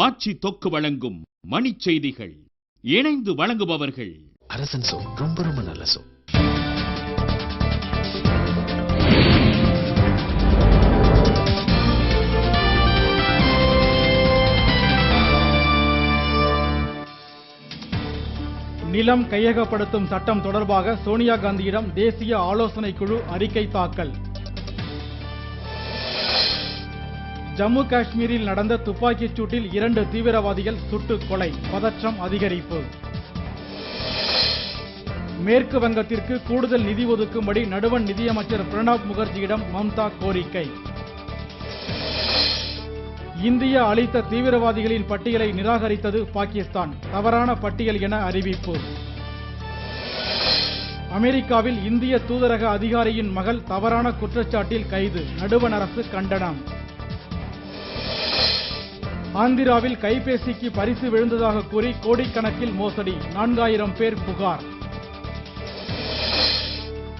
ஆட்சி தொக்கு வழங்கும் மணிச் செய்திகள். இணைந்து வழங்குபவர்கள் அரசன் சோ. ரொம்ப ரொம்ப நல்ல சோ. நிலம் கையகப்படுத்தும் சட்டம் தொடர்பாக சோனியா காந்தியிடம் தேசிய ஆலோசனை குழு அறிக்கை தாக்கல். ஜம்மு காஷ்மீரில் நடந்த துப்பாக்கிச் சூட்டில் 2 தீவிரவாதிகள் சுட்டுக் கொலை, பதற்றம் அதிகரிப்பு. மேற்கு வங்கத்திற்கு கூடுதல் நிதி ஒதுக்கும்படி நடுவண் நிதியமைச்சர் பிரணாப் முகர்ஜியிடம் மம்தா கோரிக்கை. இந்தியா அளித்த தீவிரவாதிகளின் பட்டியலை நிராகரித்தது பாகிஸ்தான், தவறான பட்டியல் என அறிவிப்பு. அமெரிக்காவில் இந்திய தூதரக அதிகாரியின் மகள் தவறான குற்றச்சாட்டில் கைது, நடுவண் அரசு கண்டனம். ஆந்திராவில் கைபேசிக்கு பரிசு விழுந்ததாக கூறி கோடிக்கணக்கில் மோசடி, 4000 பேர் புகார்.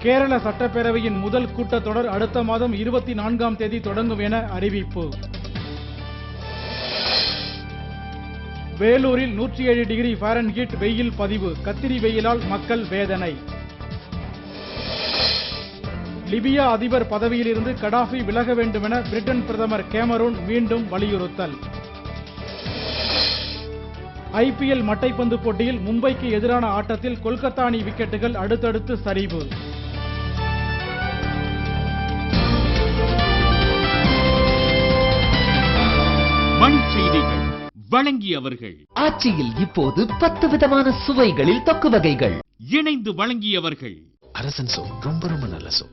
கேரள சட்டப்பேரவையின் முதல் கூட்டத்தொடர் அடுத்த மாதம் 24ஆம் தேதி தொடங்கும் என அறிவிப்பு. வேலூரில் 107 டிகிரி ஃபாரன்ஹீட் வெயில் பதிவு, கத்திரி வெயிலால் மக்கள் வேதனை. லிபியா அதிபர் பதவியிலிருந்து கடாஃபி விலக வேண்டுமென பிரிட்டன் பிரதமர் கேமரூன் மீண்டும் வலியுறுத்தல். ஐபிஎல் மட்டைப்பந்து போட்டியில் மும்பைக்கு எதிரான ஆட்டத்தில் கொல்கத்தா அணி விக்கெட்டுகள் அடுத்தடுத்து சரிவு. மணிச் செய்திகள் வழங்கியவர்கள் ஆட்சியில் இப்போது 10 விதமான சுவைகளில் தொக்கு வகைகள். இணைந்து வழங்கியவர்கள் அரசன் சோ. ரொம்ப ரொம்ப நல்ல சோ.